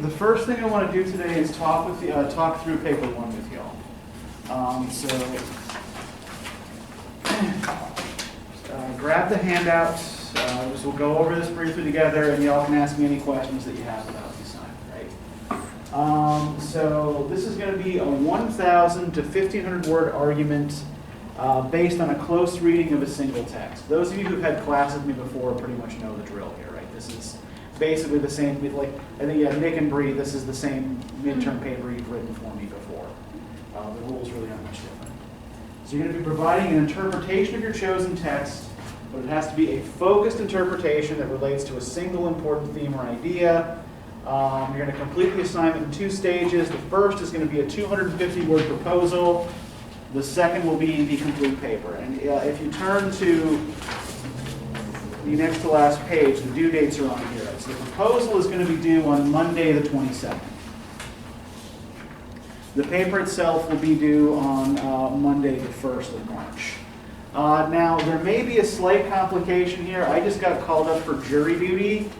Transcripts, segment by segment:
the first thing I want to do today is talk through paper 1 with y'all. Grab the handouts. We'll go over this briefly together, and y'all can ask me any questions that you have about the assignment, right? So this is going to be a 1,000 to 1,500 word argument based on a close reading of a single text. Those of you who've had classes with me before pretty much know the drill here, right? This is basically the same, like, I think, yeah, Nick and Bree, this is the same midterm paper you've written for me before. The rules really aren't much different. So you're going to be providing an interpretation of your chosen text, but it has to be a focused interpretation that relates to a single important theme or idea. You're going to complete the assignment in 2 stages. The first is going to be a 250-word proposal. The second will be the complete paper. And if you turn to the next to last page, the due dates are on here. So the proposal is going to be due on Monday the 22nd. The paper itself will be due on Monday the 1st of March. Now, there may be a slight complication here. I just got called up for jury duty,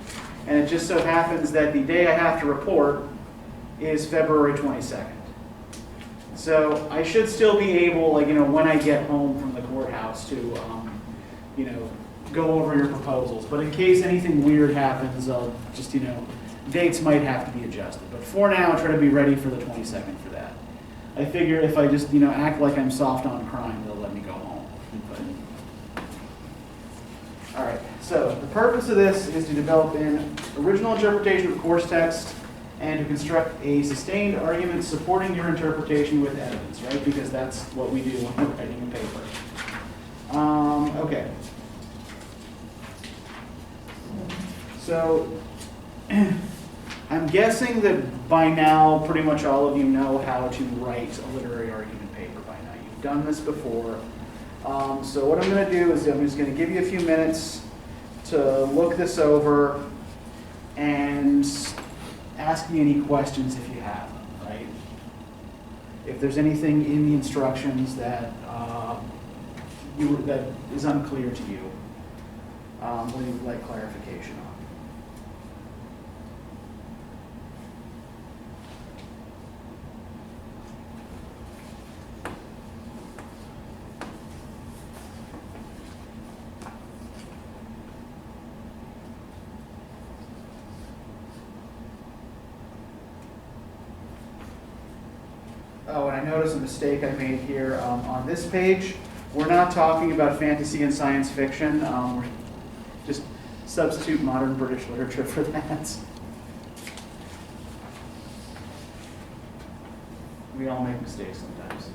and it just so happens that the day I have to report is February 22nd. So I should still be able, like, when I get home from the courthouse to, go over your proposals. But in case anything weird happens, I'll just, dates might have to be adjusted. But for now, I'll try to be ready for the 22nd for that. I figure if I just, act like I'm soft on crime, they'll let me go home. All right, so the purpose of this is to develop an original interpretation of course text and to construct a sustained argument supporting your interpretation with evidence, right? Because that's what we do when we're writing a paper. Okay. So I'm guessing that by now pretty much all of you know how to write a literary argument paper by now. You've done this before. So what I'm going to do is I'm just going to give you a few minutes to look this over and ask me any questions if you have them, right? If there's anything in the instructions that that is unclear to you, or you'd like clarification on. Oh, and I noticed a mistake I made here on this page. We're not talking about fantasy and science fiction. We're just substitute modern British literature for that. We all make mistakes sometimes.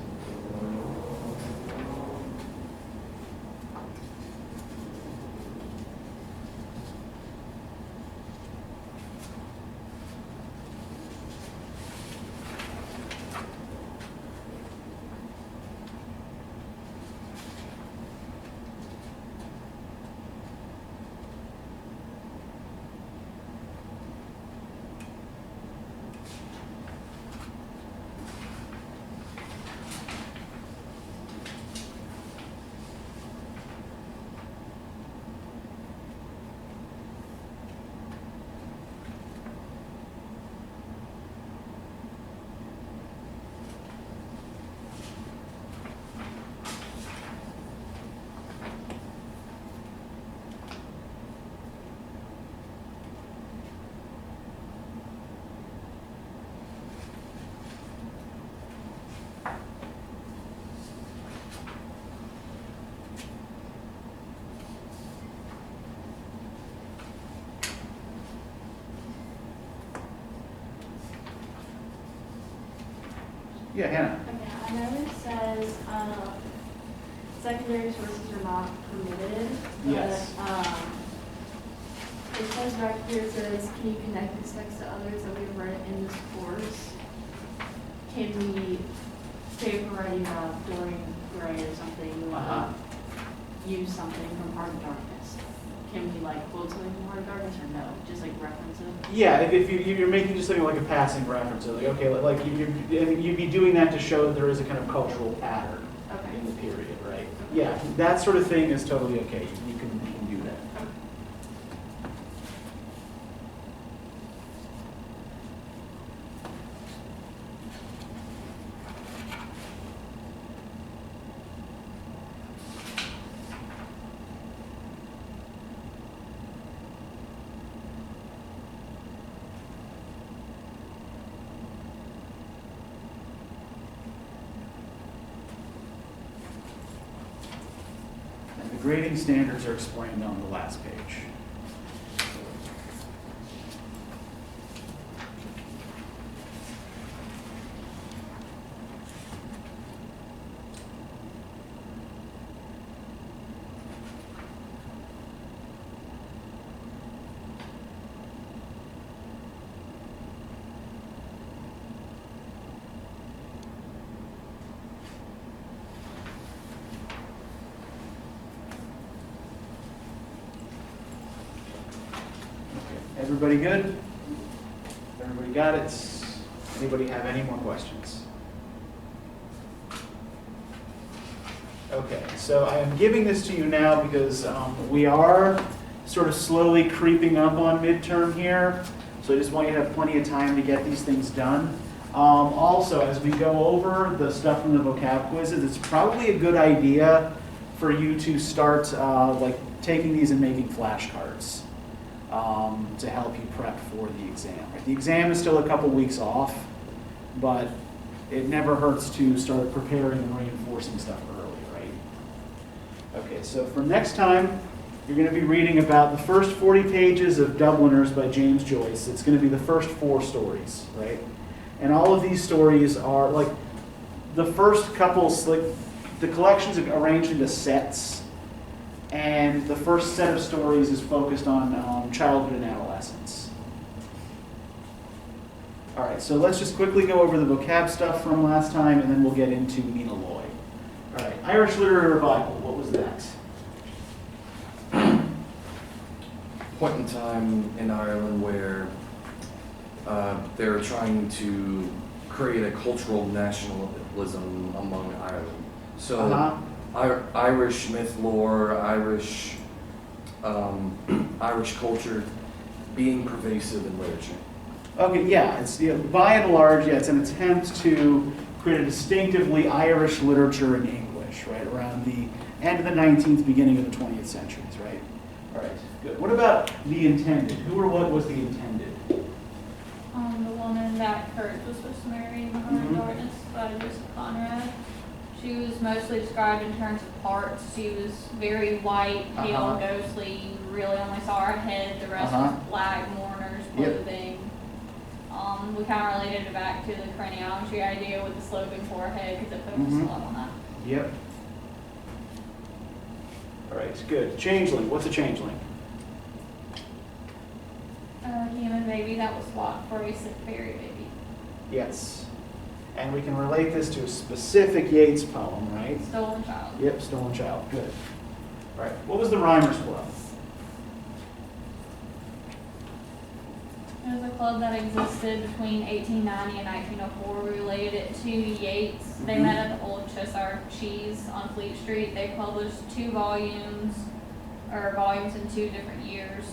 Yeah, Hannah. Okay, I know it says secondary sources are not permitted, but Yes. it says right here, it says, can you connect this text to others that we've read in this course? Can we, say if we're writing about Dorian Gray or something, we want to use something from Heart of Darkness. Can we quote something from Heart of Darkness or no? Just reference it? Yeah, if you're making just something like a passing reference, so you'd be doing that to show that there is a kind of cultural pattern in the period, right? Yeah, that sort of thing is totally okay. You can do that. grading standards are explained on the last page. Everybody good? Everybody got it? Anybody have any more questions? Okay, so I am giving this to you now because we are sort of slowly creeping up on midterm here. So I just want you to have plenty of time to get these things done. Also, as we go over the stuff from the vocab quizzes, it's probably a good idea for you to start like taking these and making flashcards. To help you prep for the exam. Right? The exam is still a couple weeks off, but it never hurts to start preparing and reinforcing stuff early, right? Okay, so for next time, you're going to be reading about the first 40 pages of Dubliners by James Joyce. It's going to be the first 4 stories, right? And all of these stories are like the first couple, like the collections are arranged into sets. And the first set of stories is focused on childhood and adolescence. All right, so let's just quickly go over the vocab stuff from last time, and then we'll get into Mina Loy. All right, Irish Literary Revival, what was that? Point in time in Ireland where they were trying to create a cultural nationalism among Ireland. So. Irish myth lore, Irish culture being pervasive in literature. Okay, yeah, it's by and large, yeah, it's an attempt to create a distinctively Irish literature in English, right, around the end of the 19th, beginning of the 20th centuries, right? All right, good. What about the intended? Who or what was the intended? The woman that Kurt was supposed to marry in Behind Darkness by Joseph Conrad. She was mostly described in terms of parts. She was very white, pale, ghostly. You really only saw her head. The rest was black, mourner's clothing. Yep. We kind of related it back to the craniology idea with the sloping forehead because it focused a lot on that. Yep. All right, good. Changeling. What's a changeling? A human baby that was swapped for a sick fairy baby. Yes. And we can relate this to a specific Yeats poem, right? Stolen Child. Yep, Stolen Child. Good. All right. What was the Rhymers Club? It was a club that existed between 1890 and 1904. We related it to Yeats. They met at the Old Cheshire Cheese on Fleet Street. They published 2 volumes in 2 different years.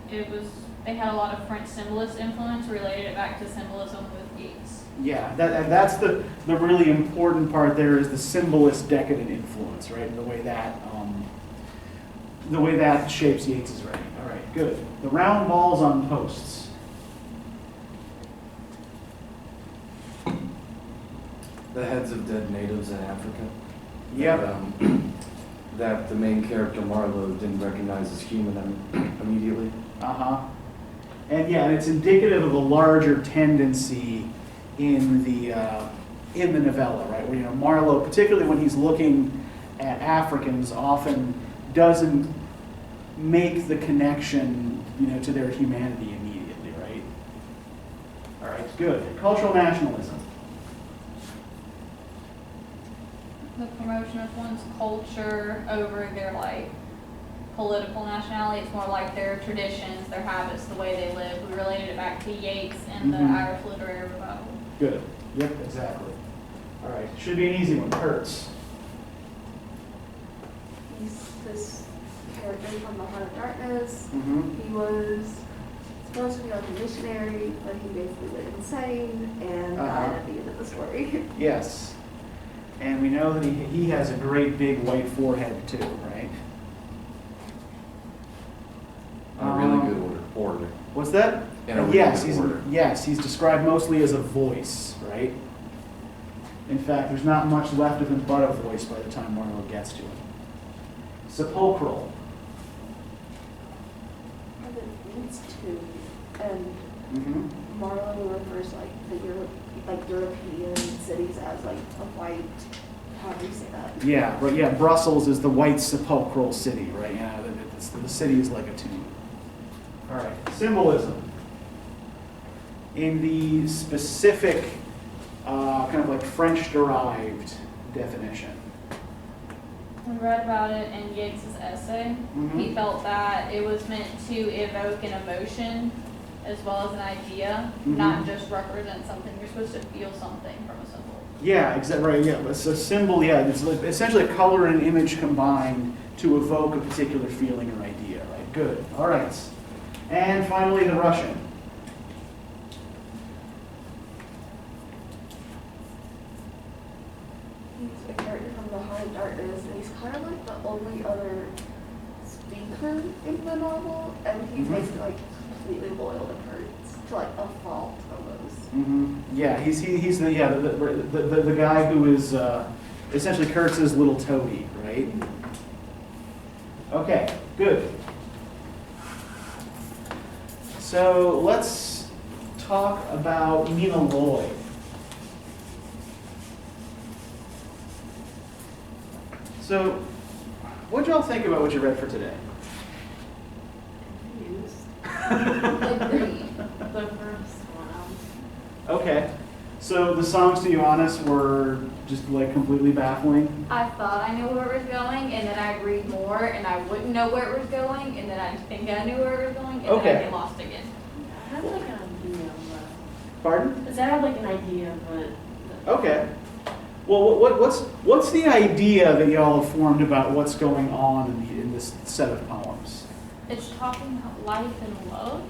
They had a lot of French symbolist influence, related it back to symbolism with Yeats. Yeah, and that's the really important part there is the symbolist decadent influence, right? And the way that shapes Yeats's writing. All right, good. The round balls on posts. The heads of dead natives in Africa. Yep. That the main character Marlowe didn't recognize as human immediately. And yeah, and it's indicative of a larger tendency in the novella, right? Where Marlowe, particularly when he's looking at Africans, often doesn't make the connection, to their humanity immediately, right? All right, good. Cultural nationalism. The promotion of one's culture over their political nationality. It's more like their traditions, their habits, the way they live. We related it back to Yeats and the Irish Literary Revival. Good. Yep, exactly. All right, should be an easy one. Kurtz. He's this character from Behind Darkness. Mm-hmm. He was supposed to be like a missionary, but he basically went insane and died at the end of the story. Yes. And we know that he has a great big white forehead too, right? In a really good order. What's that? In a really good order. Yes, he's described mostly as a voice, right? In fact, there's not much left of him but a voice by the time Marlowe gets to him. Sepulchral. It means two, and Mm-hmm. Marlowe refers European cities as like a white. How do you say that? Yeah, right. Yeah, Brussels is the white sepulchral city, right? Yeah, the city is like a tomb. All right, symbolism. In the specific, kind of like French-derived definition. We read about it in Yeats's essay. Mhm. He felt that it was meant to evoke an emotion as well as an idea, not just represent something. You're supposed to feel something from a symbol. Yeah, exactly. Right. Yeah, it's a symbol. Yeah, it's like essentially a color and image combined to evoke a particular feeling or idea. Right. Good. All right. And finally, the Russian. He's a character from the Heart of Darkness, and he's kind of like the only other speaker in the novel, and he's basically like completely loyal to Kurtz, to like a fault almost. Mm-hmm. Yeah, he's the guy who is essentially Kurtz's little toady, right? Okay, good. So let's talk about Mina Loy. So, what'd y'all think about what you read for today? Agreed. The first one. Okay. So the songs to Joannes were just like completely baffling. I thought I knew where it was going, and then I'd read more, and I wouldn't know where it was going, and then I'd think I knew where it was going, and then Okay. I'd get lost again. I have like an idea of Pardon? what. Does that have like an idea of what? Okay. Well, what's the idea that y'all have formed about what's going on in this set of poems? It's talking about life and love.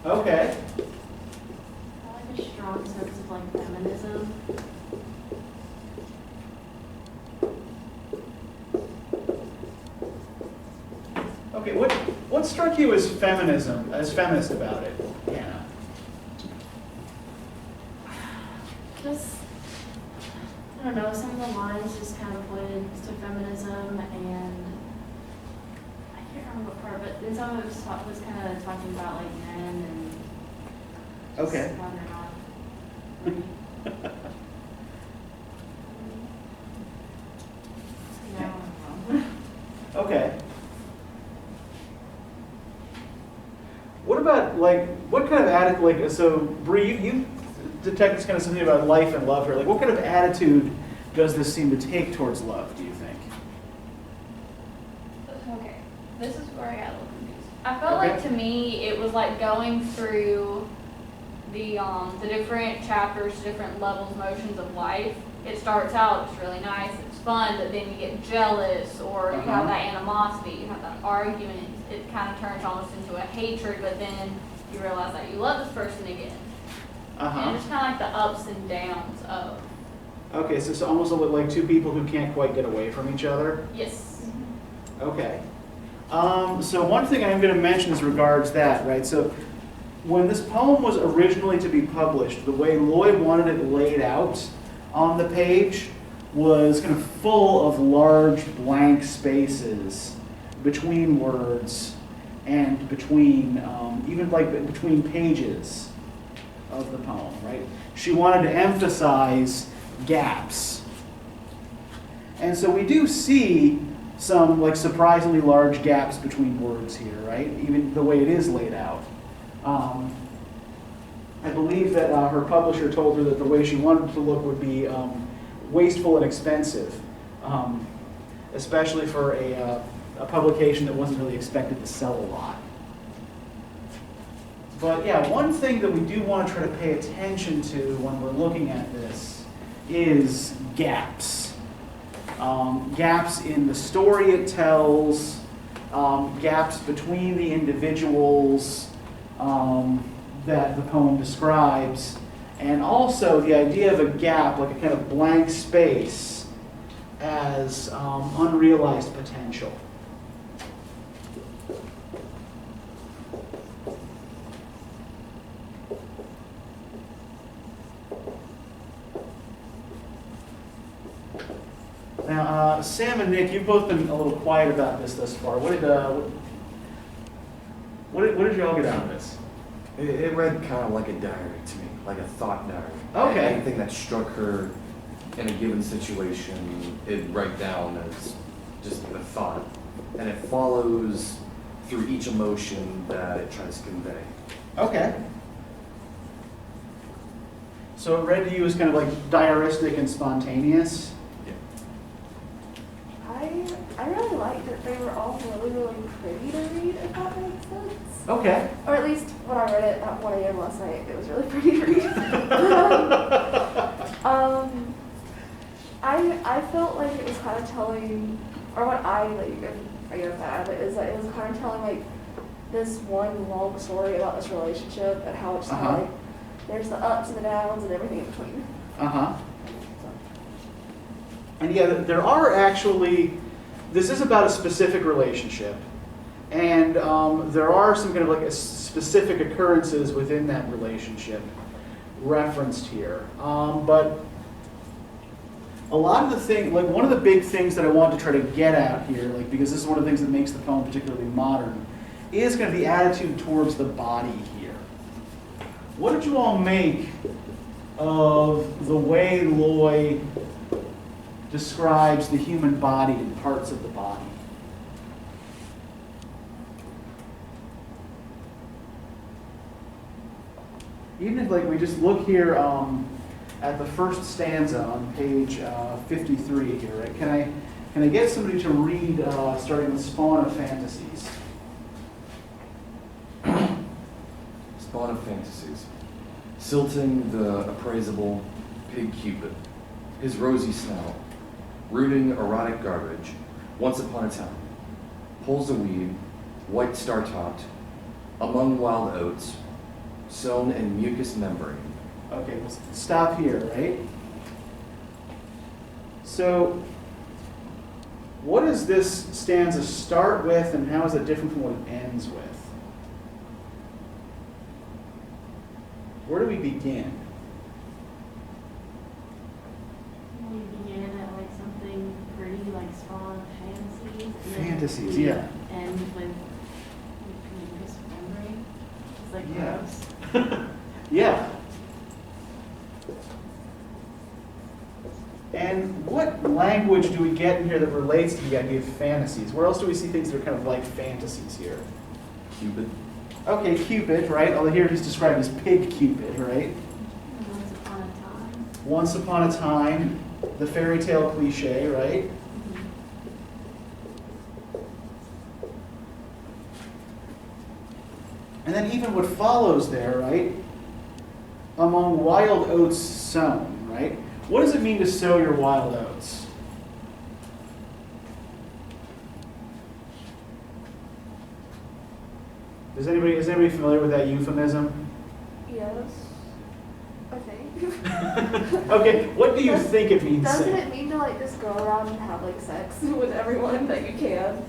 Okay. I like a strong sense of like feminism. Okay. What struck you as feminist about it, Hannah? Just, I don't know, some of the lines just kind of pointed to feminism, and I can't remember what part, but then some of it was kind of talking about like men and just Okay. whether or not. Yeah, I don't know. Okay. What about what kind of attitude? So Bree, you detected kind of something about life and love here. Like, what kind of attitude does this seem to take towards love? Do you think? Okay, this is where I got a little confused. I felt Okay. like to me it was like going through the different chapters, different levels, motions of life. It starts out just really nice, it's fun, but then you get jealous, or you have that animosity, you have that argument. It kind of turns almost into a hatred, but then you realize that you love this person again. And it's kind of like the ups and downs of. Okay, so it's almost like two people who can't quite get away from each other. Yes. Okay. So one thing I'm going to mention is regards that, right? So when this poem was originally to be published, the way Loy wanted it laid out on the page was kind of full of large blank spaces between words and between, even like between pages of the poem, right? She wanted to emphasize gaps. And so we do see some like surprisingly large gaps between words here, right? Even the way it is laid out. I believe that her publisher told her that the way she wanted it to look would be wasteful and expensive, especially for a publication that wasn't really expected to sell a lot. But yeah, one thing that we do want to try to pay attention to when we're looking at this is gaps. Gaps in the story it tells, gaps between the individuals that the poem describes, and also the idea of a gap, like a kind of blank space, as unrealized potential. Now, Sam and Nick, you've both been a little quiet about this thus far. What did you all get out of this? It read kind of like a diary to me, like a thought diary. Okay. Anything that struck her in a given situation, it'd write down as just a thought. And it follows through each emotion that it tries to convey. Okay. So it read to you as kind of like diaristic and spontaneous? I really liked that they were all really, really pretty to read, if that makes sense. Okay. Or at least when I read it at 1 a.m. last night, it was really pretty to read. I felt like it was kind of telling, or what I get out of it is that it was kind of telling like this one long story about this relationship and how it's kind of like there's the ups and the downs and everything in between. And yeah, there are actually, this is about a specific relationship, and there are some kind of like specific occurrences within that relationship referenced here. But a lot of the things, like one of the big things that I want to try to get at here, like because this is one of the things that makes the poem particularly modern, is kind of the attitude towards the body here. What did you all make of the way Loy describes the human body and parts of the body? Even if like we just look here at the first stanza on page 53 here, right? Can I get somebody to read starting with Spawn of Fantasies? Spawn of Fantasies. Silting the appraisable pig Cupid, his rosy snout, rooting erotic garbage, once upon a time, pulls a weed, white star-topped, among wild oats, sown in mucous membrane. Okay, we'll stop here, right? So, what does this stanza start with, and how is it different from what it ends with? Where do we begin? We began at like something pretty like Spawn fantasies. And then Fantasies, we yeah. End with mucous membrane. It's like Yeah. gross. Yeah. And what language do we get in here that relates to the idea of fantasies? Where else do we see things that are kind of like fantasies here? Cupid. Okay, Cupid, right? Although here he's described as pig Cupid, right? Once upon a time. Once upon a time, the fairy tale cliche, right? And then even what follows there, right? Among wild oats sown, right? What does it mean to sow your wild oats? Is anybody familiar with that euphemism? Yes. I think. Okay, what do you think it means? Doesn't it mean to like just go around and have like sex with everyone that you can?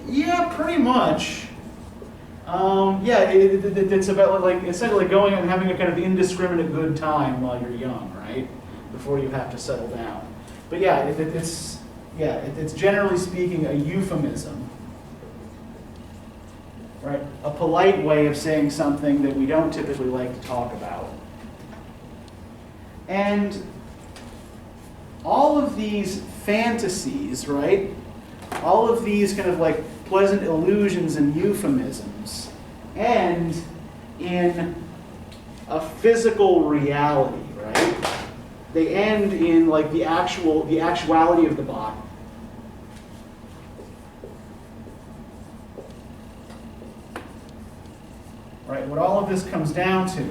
Yeah, pretty much. Yeah, it's about like essentially going and having a kind of indiscriminate good time while you're young, right? Before you have to settle down. But yeah, it's generally speaking a euphemism, right? A polite way of saying something that we don't typically like to talk about. And all of these fantasies, right? All of these kind of like pleasant illusions and euphemisms end in a physical reality, right? They end in like the actuality of the body. Right, what all of this comes down to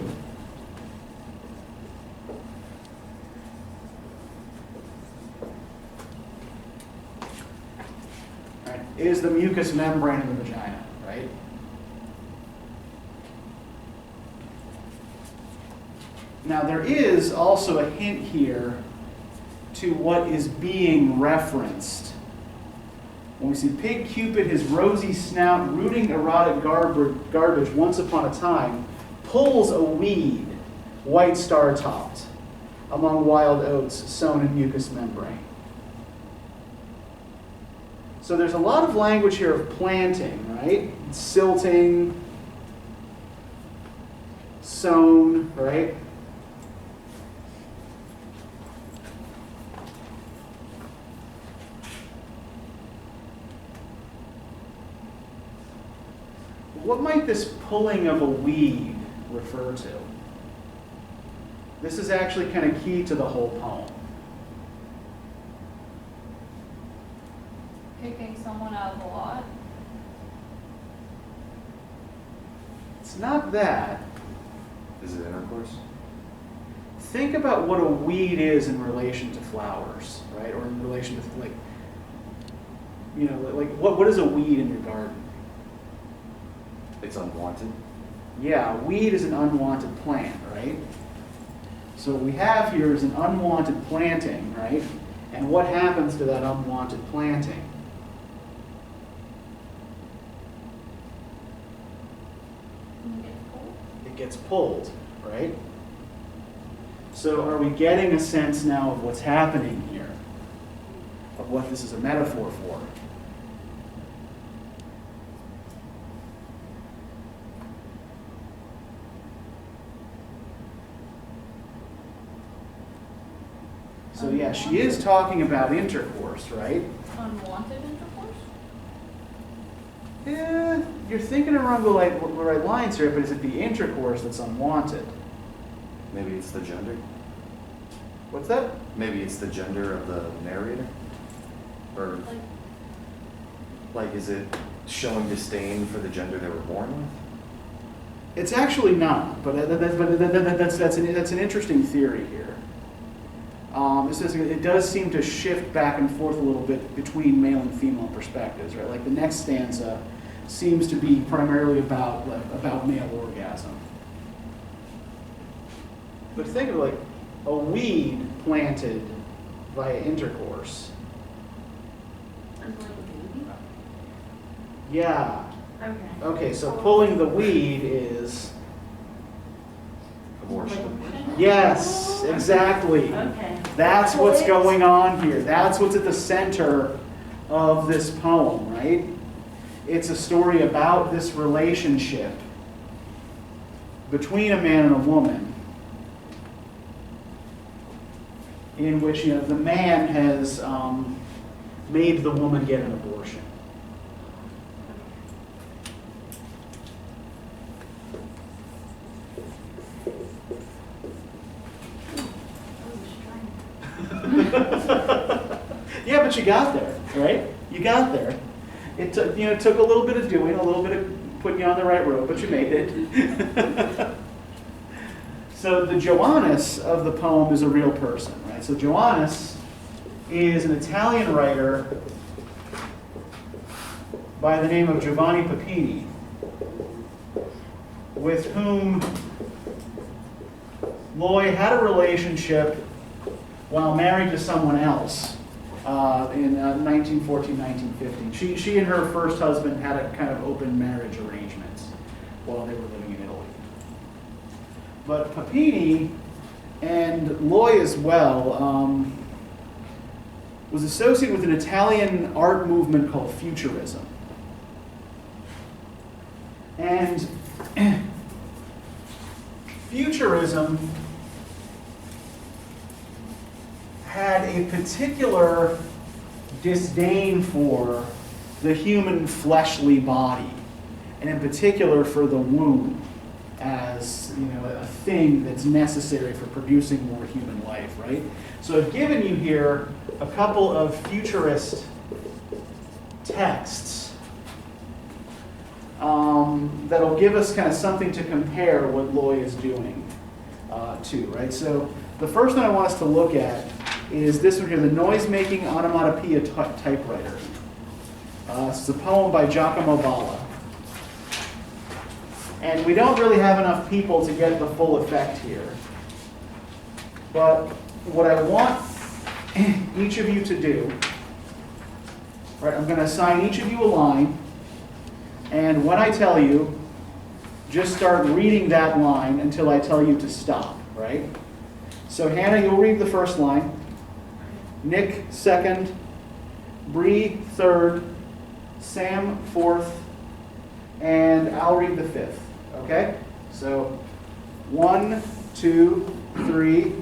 is the mucous membrane in the vagina, right? Now there is also a hint here to what is being referenced. When we see pig Cupid, his rosy snout, rooting erotic garbage once upon a time, pulls a weed, white star-topped, among wild oats sown in mucous membrane. So there's a lot of language here of planting, right? Silting, sown, right? What might this pulling of a weed refer to? This is actually kind of key to the whole poem. Kicking someone out of the lot. It's not that. Is it intercourse? Think about what a weed is in relation to flowers, right? Or in relation to, like, you know, like what is a weed in your garden? It's unwanted. Yeah, a weed is an unwanted plant, right? So what we have here is an unwanted planting, right? And what happens to that unwanted planting? It gets pulled, right? So are we getting a sense now of what's happening here? Of what this is a metaphor for? So yeah, she is talking about intercourse, right? Unwanted intercourse? Yeah, you're thinking around the right lines here, but is it the intercourse that's unwanted? Maybe it's the gender. What's that? Maybe it's the gender of the narrator. Or like, is it showing disdain for the gender they were born with? It's actually not, but that's an interesting theory here. It does seem to shift back and forth a little bit between male and female perspectives, right? Like the next stanza seems to be primarily about male orgasm. But think of like a weed planted via intercourse. Until like a baby? Yeah. Okay. Okay, so pulling the weed is... Abortion. Yes, exactly. Okay. That's what's going on here. That's what's at the center of this poem, right? It's a story about this relationship between a man and a woman in which, you know, the man has made the woman get an abortion. Yeah, but you got there, right? You got there. It took, you know, it took a little bit of doing, a little bit of putting you on the right road, but you made it. So the Joannes of the poem is a real person, right? So Joannes is an Italian writer by the name of Giovanni Papini, with whom Loy had a relationship while married to someone else in 1914, 1915. She and her first husband had a kind of open marriage arrangement while they were living in Italy. But Papini and Loy as well was associated with an Italian art movement called Futurism. And Futurism had a particular disdain for the human fleshly body, and in particular for the womb as, you know, a thing that's necessary for producing more human life, right? So I've given you here a couple of futurist texts that'll give us kind of something to compare what Loy is doing to, right? So the first one I want us to look at is this one here, the Noise-Making Onomatopoeia Typewriter. It's a poem by Giacomo Balla. And we don't really have enough people to get the full effect here. But what I want each of you to do, right, I'm going to assign each of you a line, and when I tell you, just start reading that line until I tell you to stop, right? So Hannah, you'll read the first line. Nick, second. Bree, third. Sam fourth, and I'll read the fifth. Okay? So 1, 2, 3.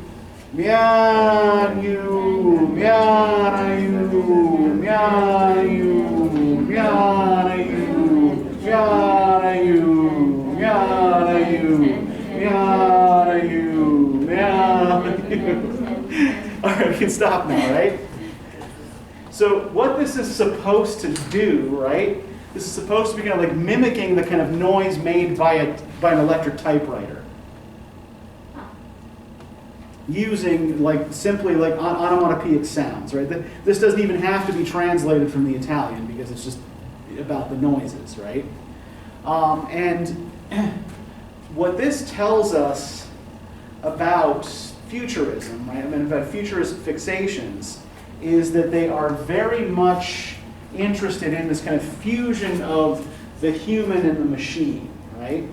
Mianu, mianayu, mianayu, mianayu, mianayu, mianayu, mianayu, mianayu. All right, we can stop now, right? So what this is supposed to do, right? This is supposed to be kind of like mimicking the kind of noise made by an electric typewriter. Using simply onomatopoeic sounds, right? This doesn't even have to be translated from the Italian because it's just about the noises, right? And what this tells us about futurism, right? I mean, about futurist fixations, is that they are very much interested in this kind of fusion of the human and the machine, right?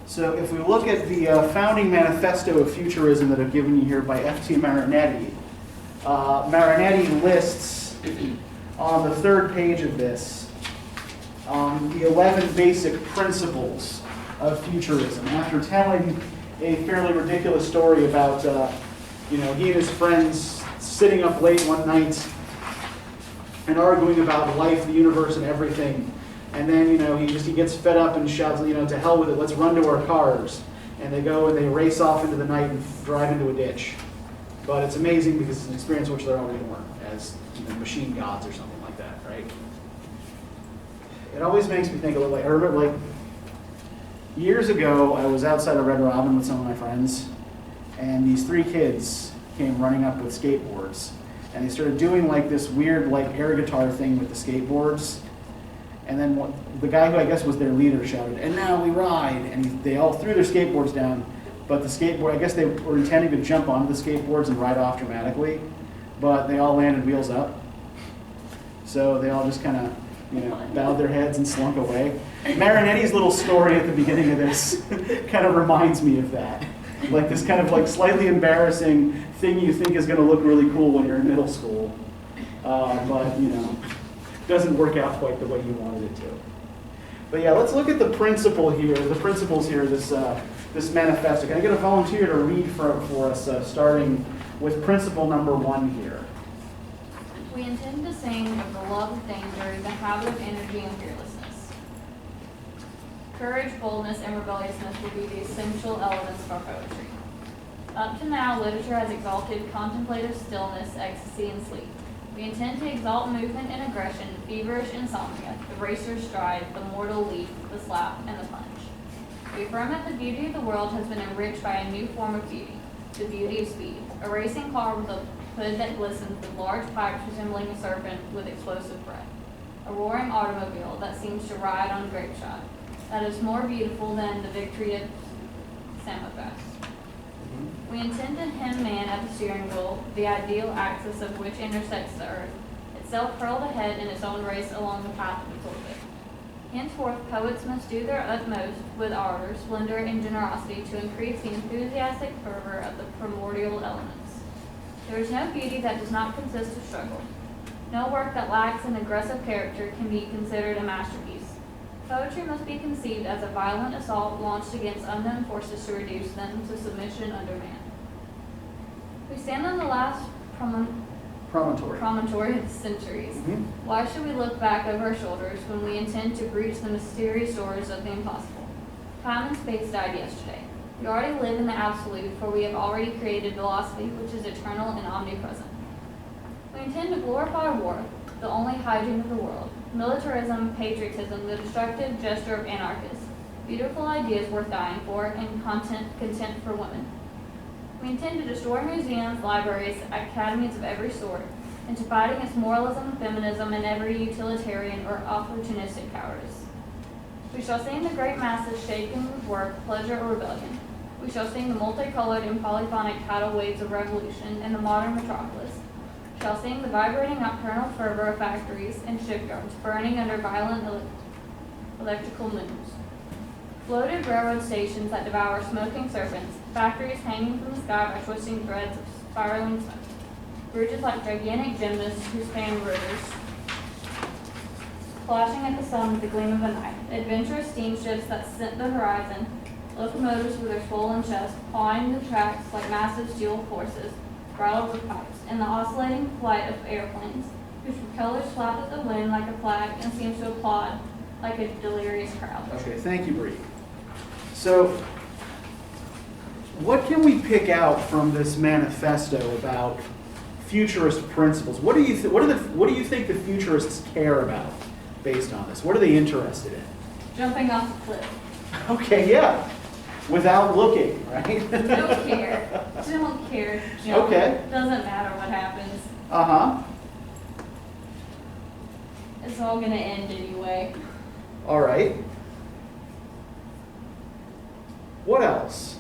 So if we look at the founding manifesto of futurism that I've given you here by F.T. Marinetti, Marinetti lists on the third page of this the 11 basic principles of futurism. After telling a fairly ridiculous story about he and his friends sitting up late one night and arguing about life, the universe, and everything. And then, he gets fed up and shouts, to hell with it, let's run to our cars. And they go and they race off into the night and drive into a ditch. But it's amazing because it's an experience which they're already born as machine gods or something like that, right? It always makes me think a little I remember years ago, I was outside of Red Robin with some of my friends, and these 3 kids came running up with skateboards. And they started doing this weird air guitar thing with the skateboards. And then the guy who I guess was their leader shouted, "And now we ride!" And they all threw their skateboards down. But the skateboard, I guess they were intending to jump onto the skateboards and ride off dramatically. But they all landed wheels up. So they all just kind of, bowed their heads and slunk away. Marinetti's little story at the beginning of this kind of reminds me of that. This kind of slightly embarrassing thing you think is going to look really cool when you're in middle school. But, doesn't work out quite the way you wanted it to. But yeah, let's look at the principles here, this manifesto. Can I get a volunteer to read for us, starting with principle number 1 here? We intend to sing of the love of danger, the habit of energy and fearlessness. Courage, boldness, and rebelliousness will be the essential elements of our poetry. Up to now, literature has exalted contemplative stillness, ecstasy, and sleep. We intend to exalt movement and aggression, feverish insomnia, the racer's stride, the mortal leap, the slap, and the punch. We affirm that the beauty of the world has been enriched by a new form of beauty, the beauty of speed. A racing car with a hood that glistens with large pipes resembling a serpent with explosive breath. A roaring automobile that seems to ride on grapeshot. That is more beautiful than the victory of Samothrace. We intend to hem man at the steering wheel, the ideal axis of which intersects the earth, itself hurled ahead in its own race along the path of its orbit. Henceforth, poets must do their utmost with ardor, splendor, and generosity to increase the enthusiastic fervor of the primordial elements. There is no beauty that does not consist of struggle. No work that lacks an aggressive character can be considered a masterpiece. Poetry must be conceived as a violent assault launched against unknown forces to reduce them to submission under man. We stand on the last promontory of the centuries. Why should we look back over our shoulders when we intend to breach the mysterious doors of the impossible? Time and space died yesterday. We already live in the absolute, for we have already created philosophy which is eternal and omnipresent. We intend to glorify war, the only hygiene of the world. Militarism, patriotism, the destructive gesture of anarchists. Beautiful ideas worth dying for, and content for women. We intend to destroy museums, libraries, academies of every sort, and to fight against moralism, feminism, and every utilitarian or opportunistic cowardice. We shall sing the great masses shaken with work, pleasure, or rebellion. We shall sing the multicolored and polyphonic tidal waves of revolution in the modern metropolis. shall sing the vibrating nocturnal fervor of factories and shipyards burning under violent electrical moons. Floated railroad stations that devour smoking serpents, factories hanging from the sky by twisting threads of spiraling smoke, bridges like gigantic gymnasts who span rivers, flashing at the sun with the gleam of a knife, adventurous steamships that scent the horizon, locomotives with their swollen chests pawing the tracks like massive steel horses, rattled with pipes, and the oscillating flight of airplanes, whose propellers flap at the wind like a flag and seem to applaud like a delirious crowd. Okay, thank you, Bree. So, what can we pick out from this manifesto about futurist principles? What do you think the futurists care about based on this? What are they interested in? Jumping off a cliff. Okay, yeah. Without looking, right? Don't care. Don't care. Jump. Okay. Doesn't matter what happens. Uh-huh. It's all gonna end anyway. All right. What else?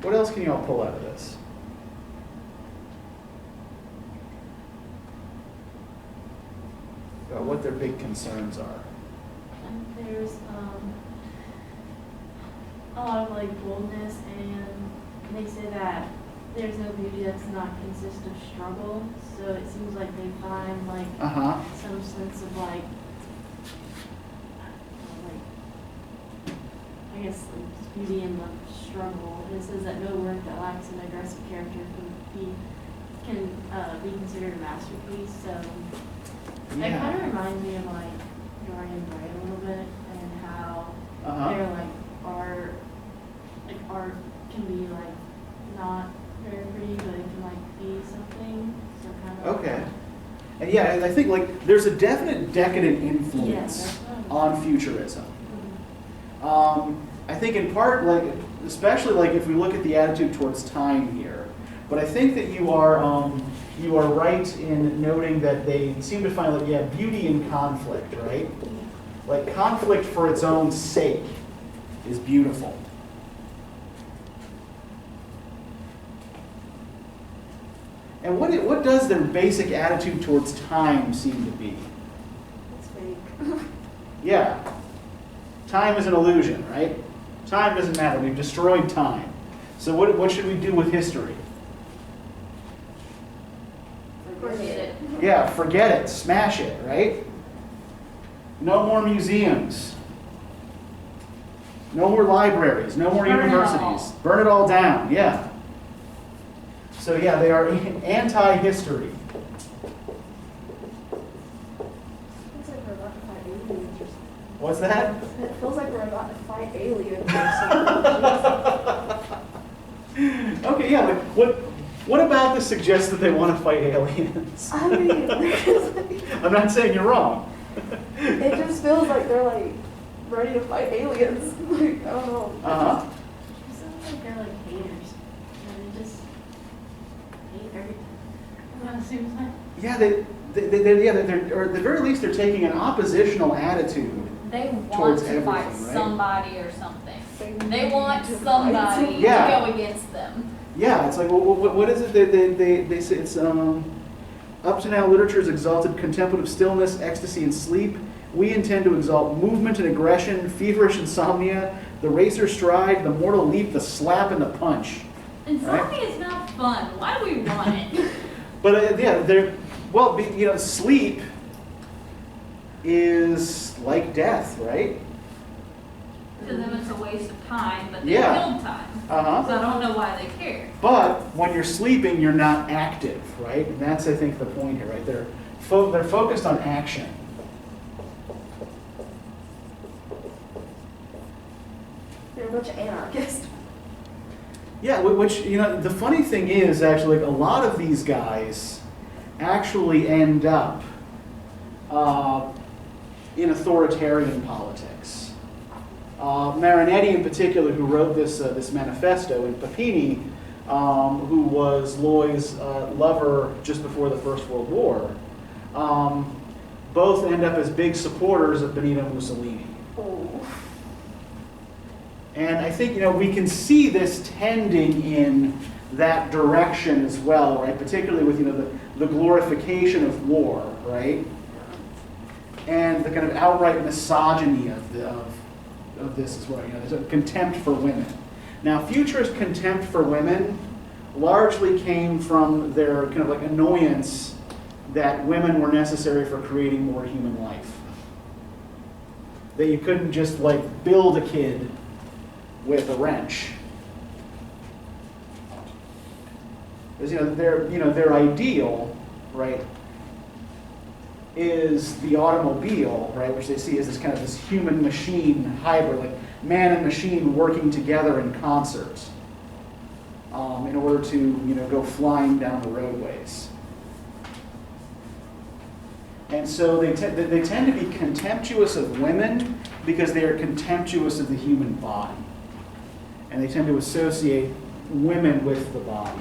What else can you all pull out of this? About what their big concerns are. And there's a lot of like boldness, and they say that there's no beauty that does not consist of struggle. So it seems like they find like Uh-huh. some sense of like I guess like beauty in the struggle. And it says that no work that lacks an aggressive character can be considered a masterpiece. So it kind of reminds me of like Dorian Gray a little bit, and how Uh-huh. they're like art can be like not very pretty, but it can like be something. So kind of Okay. And yeah, I think like there's a definite decadent influence Yes, that's what on futurism. Mhm. I think in part, like, especially like if we look at the attitude towards time here, but I think that you are right in noting that they seem to find like beauty in conflict, right? Like conflict for its own sake is beautiful. And what does their basic attitude towards time seem to be? It's fake. Yeah. Time is an illusion, right? Time doesn't matter. We've destroyed time. So what should we do with history? Forget it. Yeah, forget it. Smash it, right? No more museums. No more libraries. No more Burn it universities. all. Burn it all down, yeah. So yeah, they are anti-history. It's like we're about to fight aliens or something. What's that? It feels like we're about to fight aliens or something. Okay, yeah, like what about this suggests that they want to fight aliens? I mean, because, like, I'm not saying you're wrong. it just feels like they're like ready to fight aliens. Like, I don't know. Uh-huh. It sounds like they're like haters, and they just hate everything. Well, it seems like. Yeah, or at the very least, they're taking an oppositional attitude. They want Towards to fight everything, right? somebody or something. They need want to fight somebody Yeah. to go against them. Yeah, it's like, well, what is it they say? It's up to now, literature's exalted contemplative stillness, ecstasy, and sleep. We intend to exalt movement and aggression, feverish insomnia, the racer stride, the mortal leap, the slap, and the punch. Insomnia is not fun. Why do we want it? But sleep is like death, right? To them it's a waste of time, but they Yeah. killed time. Uh-huh. So I don't know why they care. But when you're sleeping, you're not active, right? And that's, I think, the point here, right? They're focused on action. They're a bunch of anarchists. Yeah, which, the funny thing is, actually, like, a lot of these guys actually end up in authoritarian politics. Marinetti, in particular, who wrote this manifesto, and Papini, who was Loy's lover just before the First World War, both end up as big supporters of Benito Mussolini. Oh. And I think, we can see this tending in that direction as well, right? Particularly with, the glorification of war, right? And the kind of outright misogyny of this as well. There's a contempt for women. Now, futurist contempt for women largely came from their kind of like annoyance that women were necessary for creating more human life. That you couldn't just like build a kid with a wrench. Because their ideal, right, is the automobile, right, which they see as this human machine hybrid, like man and machine working together in concert in order to go flying down the roadways. And so they tend to be contemptuous of women because they are contemptuous of the human body. And they tend to associate women with the body.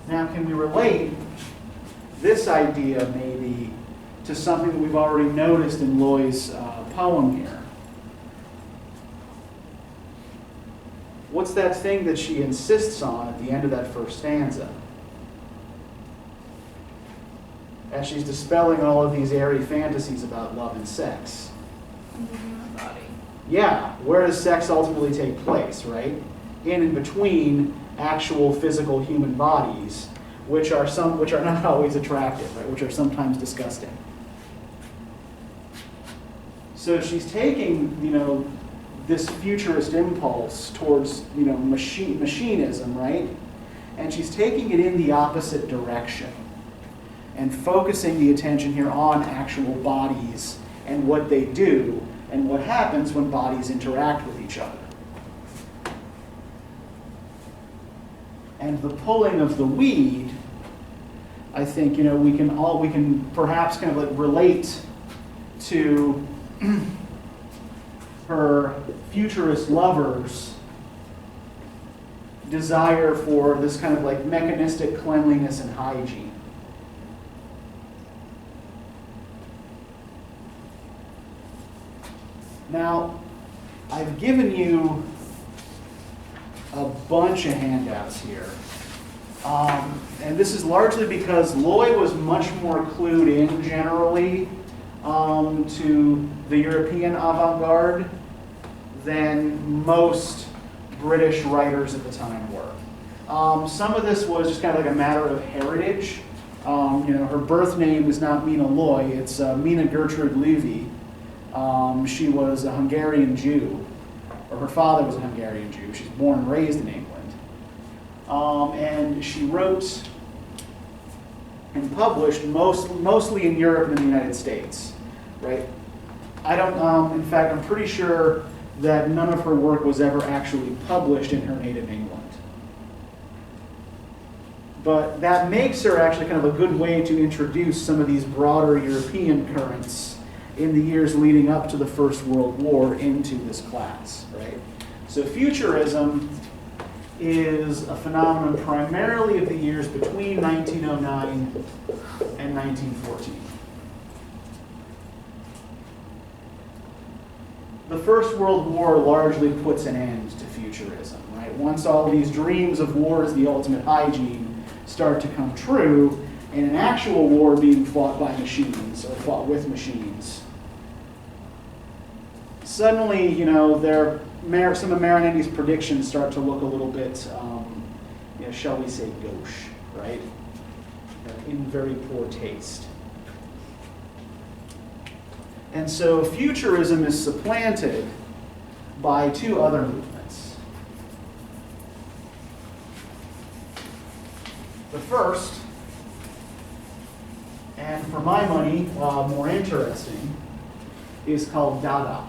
Now, can we relate this idea maybe to something that we've already noticed in Loy's poem here? What's that thing that she insists on at the end of that first stanza? As she's dispelling all of these airy fantasies about love and sex. Body. Yeah, where does sex ultimately take place, right? In and between actual physical human bodies, which are not always attractive, right? Which are sometimes disgusting. So she's taking, this futurist impulse towards, machinism, right? And she's taking it in the opposite direction and focusing the attention here on actual bodies and what they do and what happens when bodies interact with each other. And the pulling of the weed, I think, we can perhaps kind of like relate to her futurist lover's desire for this kind of like mechanistic cleanliness and hygiene. Now, I've given you a bunch of handouts here. And this is largely because Loy was much more clued in generally to the European avant-garde than most British writers at the time were. Some of this was just kind of like a matter of heritage. Her birth name is not Mina Loy, it's Mina Gertrude Levy. She was a Hungarian Jew, or her father was a Hungarian Jew. She's born and raised in England. And she wrote and published mostly in Europe and the United States, right? In fact, I'm pretty sure that none of her work was ever actually published in her native England. But that makes her actually kind of a good way to introduce some of these broader European currents in the years leading up to the First World War into this class, right? So Futurism is a phenomenon primarily of the years between 1909 and 1914. The First World War largely puts an end to futurism, right? Once all these dreams of war as the ultimate hygiene start to come true, and an actual war being fought by machines or fought with machines, suddenly, some of Marinetti's predictions start to look a little bit, shall we say, gauche, right? In very poor taste. And so futurism is supplanted by two other movements. The first, and for my money, more interesting, is called Dada.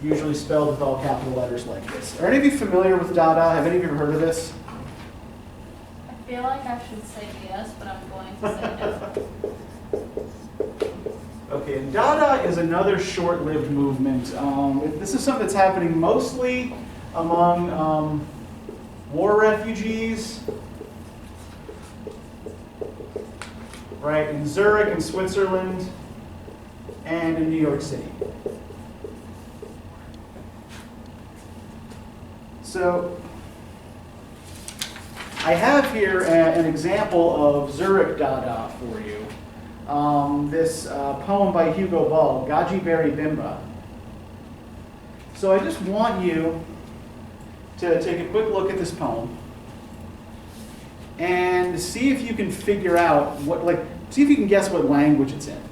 Usually spelled with all capital letters like this. Are any of you familiar with Dada? Have any of you ever heard of this? I feel like I should say yes, but I'm going to say no. Okay, and Dada is another short-lived movement. This is something that's happening mostly among war refugees right? In Zurich, in Switzerland, and in New York City. So I have here an example of Zurich Dada for you. This poem by Hugo Ball, Gaji Berry Bimba. So I just want you to take a quick look at this poem and see if you can figure out see if you can guess what language it's in.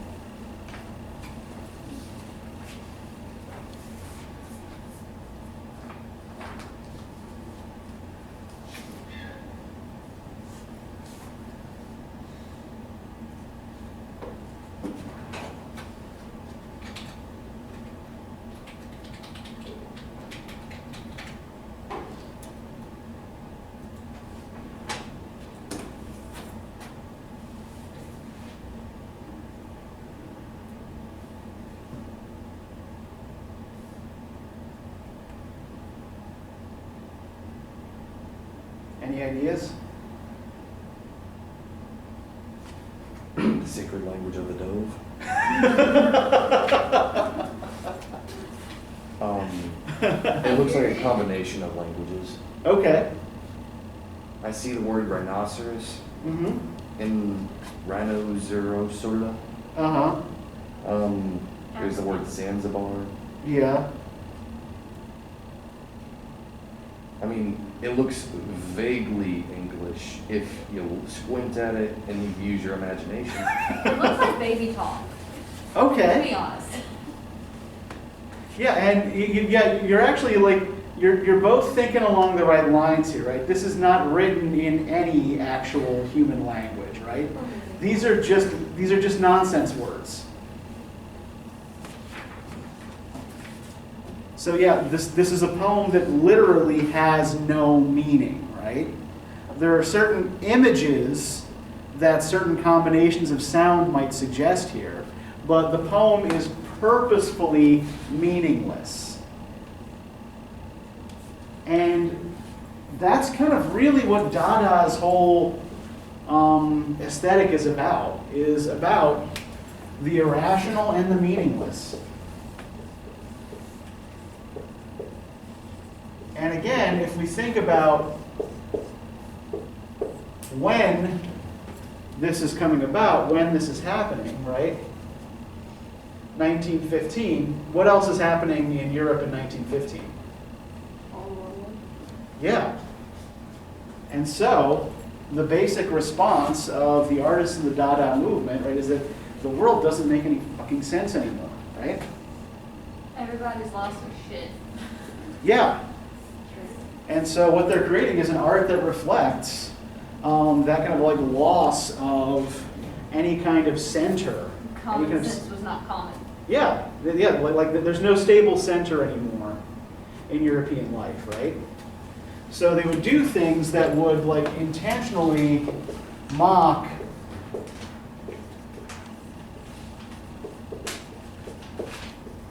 Any ideas? The sacred language of the dove. It looks like a combination of languages. Okay. I see the word rhinoceros Mm-hmm. in Rhinocerosola. Uh-huh. There's the word Zanzibar. Yeah. I mean, it looks vaguely English if you squint at it and you use your imagination. It looks like baby talk, to Okay. be honest. Yeah, and you're actually you're both thinking along the right lines here, right? This is not written in any actual human language, right? These are just nonsense words. So yeah, this is a poem that literally has no meaning, right? There are certain images that certain combinations of sound might suggest here, but the poem is purposefully meaningless. And that's kind of really what Dada's whole aesthetic is about the irrational and the meaningless. And again, if we think about when this is coming about, when this is happening, right? 1915. What else is happening in Europe in 1915? Yeah. And so, the basic response of the artists in the Dada movement, right, is that the world doesn't make any fucking sense anymore, right? Everybody's lost their shit. Yeah. And so what they're creating is an art that reflects that kind of like loss of any kind of center. Common kind of sense was not common. Yeah, like there's no stable center anymore in European life, right? So they would do things that would like intentionally mock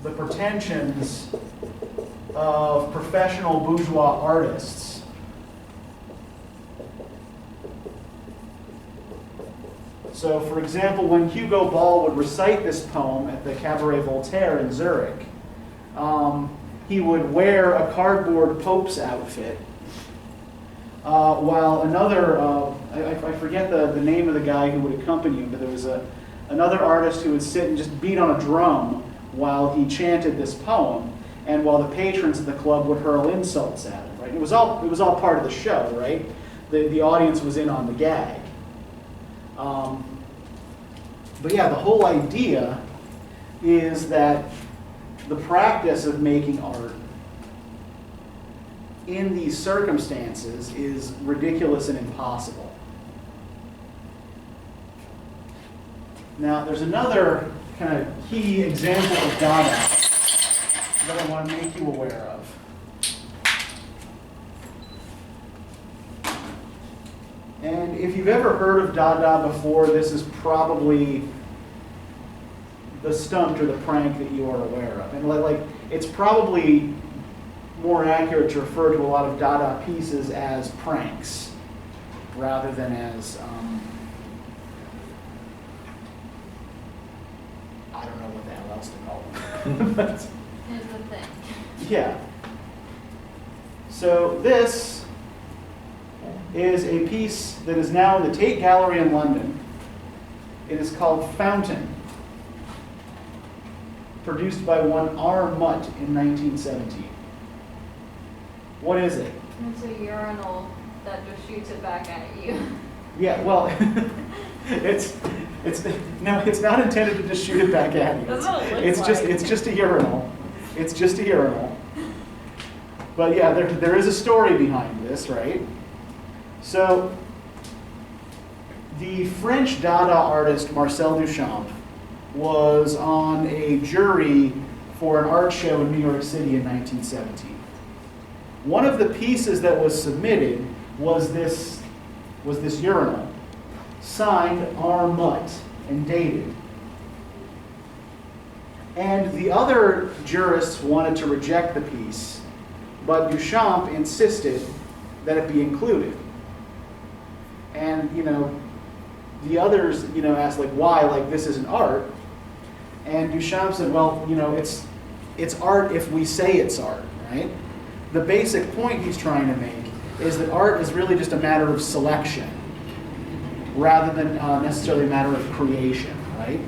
the pretensions of professional bourgeois artists. So, for example, when Hugo Ball would recite this poem at the Cabaret Voltaire in Zurich, he would wear a cardboard Pope's outfit, while another, I forget the name of the guy who would accompany him, but there was another artist who would sit and just beat on a drum while he chanted this poem, and while the patrons of the club would hurl insults at him. Right? It was all part of the show, right? The audience was in on the gag. But yeah, the whole idea is that the practice of making art in these circumstances is ridiculous and impossible. Now, there's another kind of key example of Dada that I want to make you aware of. And if you've ever heard of Dada before, this is probably the stunt or the prank that you are aware of. And like, it's probably more accurate to refer to a lot of Dada pieces as pranks rather than as else to call them. But, Is the thing. yeah. So this is a piece that is now in the Tate Gallery in London. It is called Fountain, produced by one R. Mutt in 1917. What is it? It's a urinal that just shoots it back at you. Yeah, well, it's not intended to just shoot it back at you. That's what it looks It's just a urinal. It's just a urinal. But yeah, there is a story behind this, right? So the French Dada artist Marcel Duchamp was on a jury for an art show in New York City in 1917. One of the pieces that was submitted was this urinal, signed R. Mutt and dated. And the other jurists wanted to reject the piece, but Duchamp insisted that it be included. And, the others, asked, like, why? Like, this isn't art. And Duchamp said, well, it's art if we say it's art, right? The basic point he's trying to make is that art is really just a matter of selection rather than necessarily a matter of creation, right?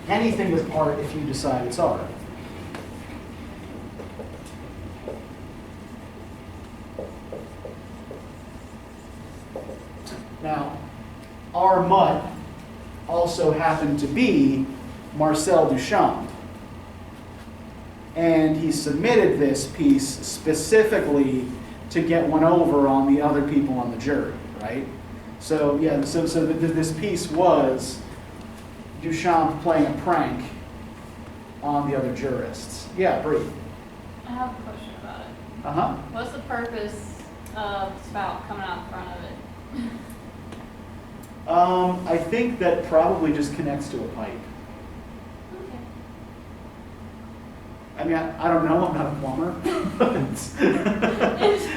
Anything is art if you decide it's art. Now, R. Mutt also happened to be Marcel Duchamp. And he submitted this piece specifically to get one over on the other people on the jury, right? So yeah, so this piece was Duchamp playing a prank on the other jurists. Yeah, Bree. I have a question about it. Uh-huh. What's the purpose of the spout coming out in front of it? I think that probably just connects to a pipe. Okay. I mean, I don't know, I'm not a plumber.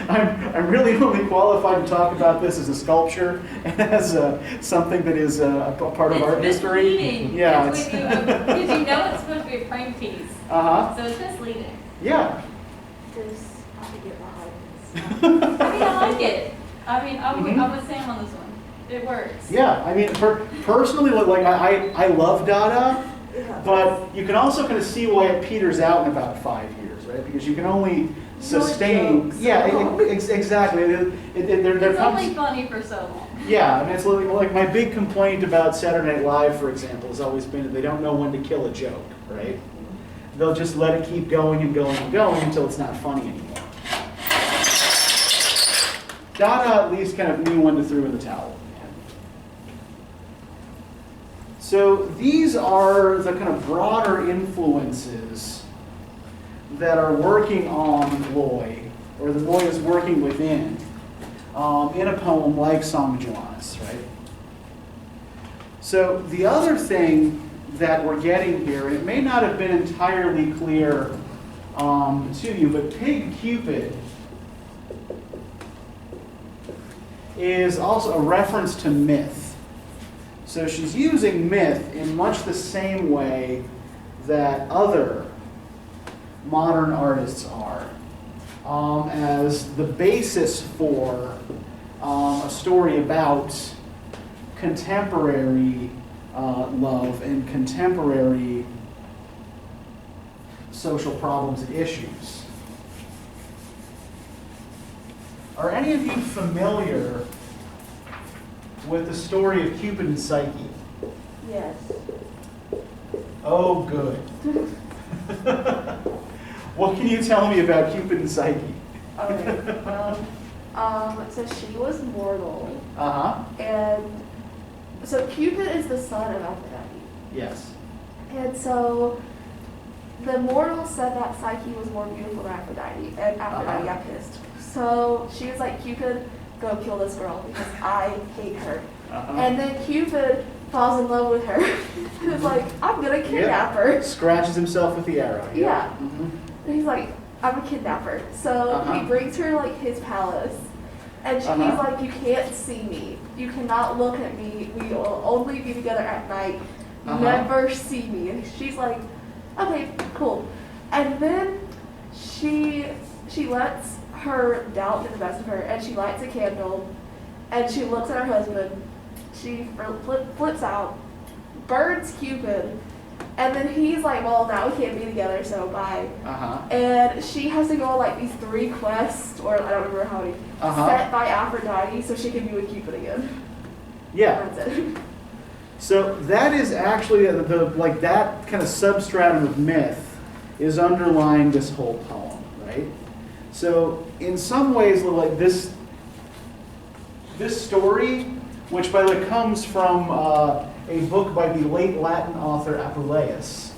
I'm really only qualified to talk about this as a sculpture and as something that is a part of art history. Misleading. Yeah. Because you know it's supposed to be a prank piece. Uh-huh. So it's misleading. Yeah. Just have to get behind this. I mean, I like it. I mean, I'm Mhm. with Sam on this one. It works. Yeah, I mean, personally, like I love Dada, Yeah. but you can also kind of see why it peters out in about 5 years, right? Because you can only sustain. jokes. Yeah, exactly. There It's comes. only funny for so long. Yeah, I mean, it's like my big complaint about Saturday Night Live, for example, has always been that they don't know when to kill a joke, right? They'll just let it keep going and going and going until it's not funny anymore. Dada at least kind of knew when to throw in the towel. So these are the kind of broader influences that are working on Loy, or that Loy is working within, in a poem like Song of Joannes, right? So the other thing that we're getting here, and it may not have been entirely clear to you, but Pig Cupid is also a reference to myth. So she's using myth in much the same way that other modern artists are, as the basis for a story about contemporary love and contemporary social problems and issues. Are any of you familiar with the story of Cupid and Psyche? Yes. Oh, good. What can you tell me about Cupid and Psyche? Okay. So she was mortal, Uh-huh. and so Cupid is the son of Aphrodite. Yes. And so the mortal said that Psyche was more beautiful than Aphrodite, and Aphrodite got pissed. So she was like, Cupid, go kill this girl because I hate her. Uh-huh. And then Cupid falls in love with her. He's like, I'm gonna kidnap her. Scratches himself with the arrow. Yeah. Mhm. And he's like, I'm a kidnapper. So he brings her to like his palace. And he's like, you can't see me. You cannot look at me. We will only be together at night. Never see me. And she's like, Okay, cool. And then she lets her doubt get the best of her, and she lights a candle, and she looks at her husband. She flips out, burns Cupid, and then he's like, well, now we can't be together, so bye. And she has to go on like these 3 quests, or I don't remember how many, set by Aphrodite so she can be with Cupid again. Yeah. That's it. So that is actually the like that kind of substratum of myth is underlying this whole poem, right? So in some ways, like this story, which by the way comes from a book by the late Latin author Apuleius